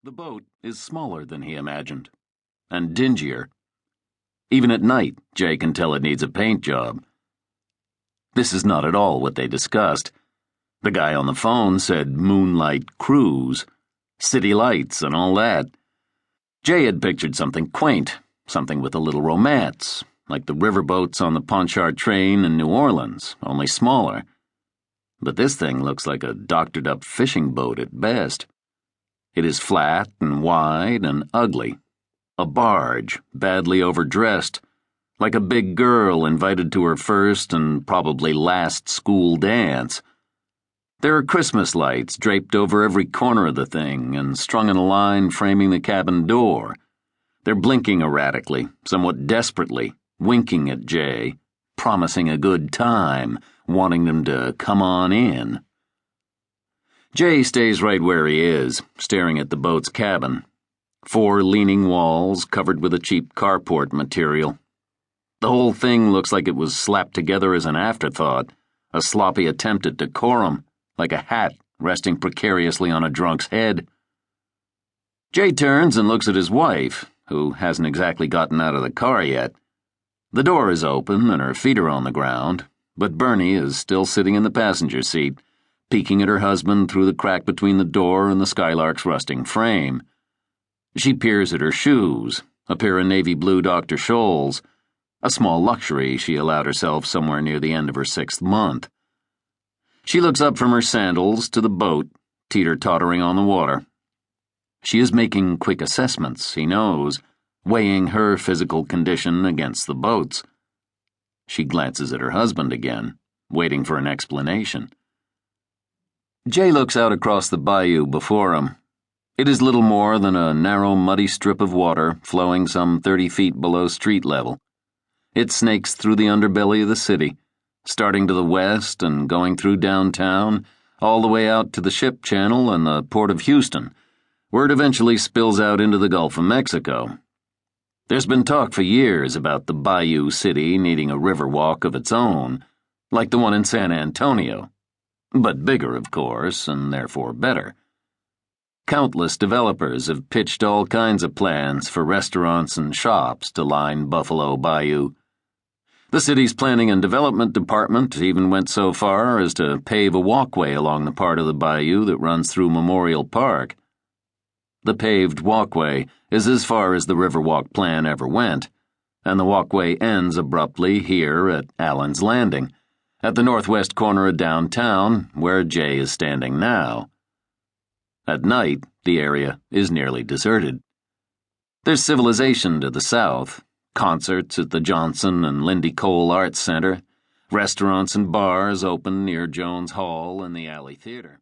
The boat is smaller than he imagined, and dingier. Even at night, Jay can tell it needs a paint job. This is not at all what they discussed. The guy on the phone said moonlight cruise, city lights, and all that. Jay had pictured something quaint, something with a little romance, like the riverboats on the Ponchar train in New Orleans, only smaller. But this thing looks like a doctored-up fishing boat at best. It is flat and wide and ugly. A barge, badly overdressed, like a big girl invited to her first and probably last school dance. There are Christmas lights draped over every corner of the thing and strung in a line framing the cabin door. They're blinking erratically, somewhat desperately, winking at Jay, promising a good time, wanting them to come on in. Jay stays right where he is, staring at the boat's cabin. 4 leaning walls covered with a cheap carport material. The whole thing looks like it was slapped together as an afterthought, a sloppy attempt at decorum, like a hat resting precariously on a drunk's head. Jay turns and looks at his wife, who hasn't exactly gotten out of the car yet. The door is open and her feet are on the ground, but Bernie is still sitting in the passenger seat, peeking at her husband through the crack between the door and the Skylark's rusting frame. She peers at her shoes, a pair of navy blue Dr. Scholl's, a small luxury she allowed herself somewhere near the end of her 6th month. She looks up from her sandals to the boat, teeter-tottering on the water. She is making quick assessments, he knows, weighing her physical condition against the boat's. She glances at her husband again, waiting for an explanation. Jay looks out across the bayou before him. It is little more than a narrow, muddy strip of water flowing some 30 feet below street level. It snakes through the underbelly of the city, starting to the west and going through downtown, all the way out to the ship channel and the port of Houston, where it eventually spills out into the Gulf of Mexico. There's been talk for years about the bayou city needing a river walk of its own, like the one in San Antonio. But bigger, of course, and therefore better. Countless developers have pitched all kinds of plans for restaurants and shops to line Buffalo Bayou. The city's planning and development department even went so far as to pave a walkway along the part of the bayou that runs through Memorial Park. The paved walkway is as far as the Riverwalk plan ever went, and the walkway ends abruptly here at Allen's Landing, at the northwest corner of downtown, where Jay is standing now. At night, the area is nearly deserted. There's civilization to the south, concerts at the Johnson and Lindy Cole Arts Center, restaurants and bars open near Jones Hall and the Alley Theater.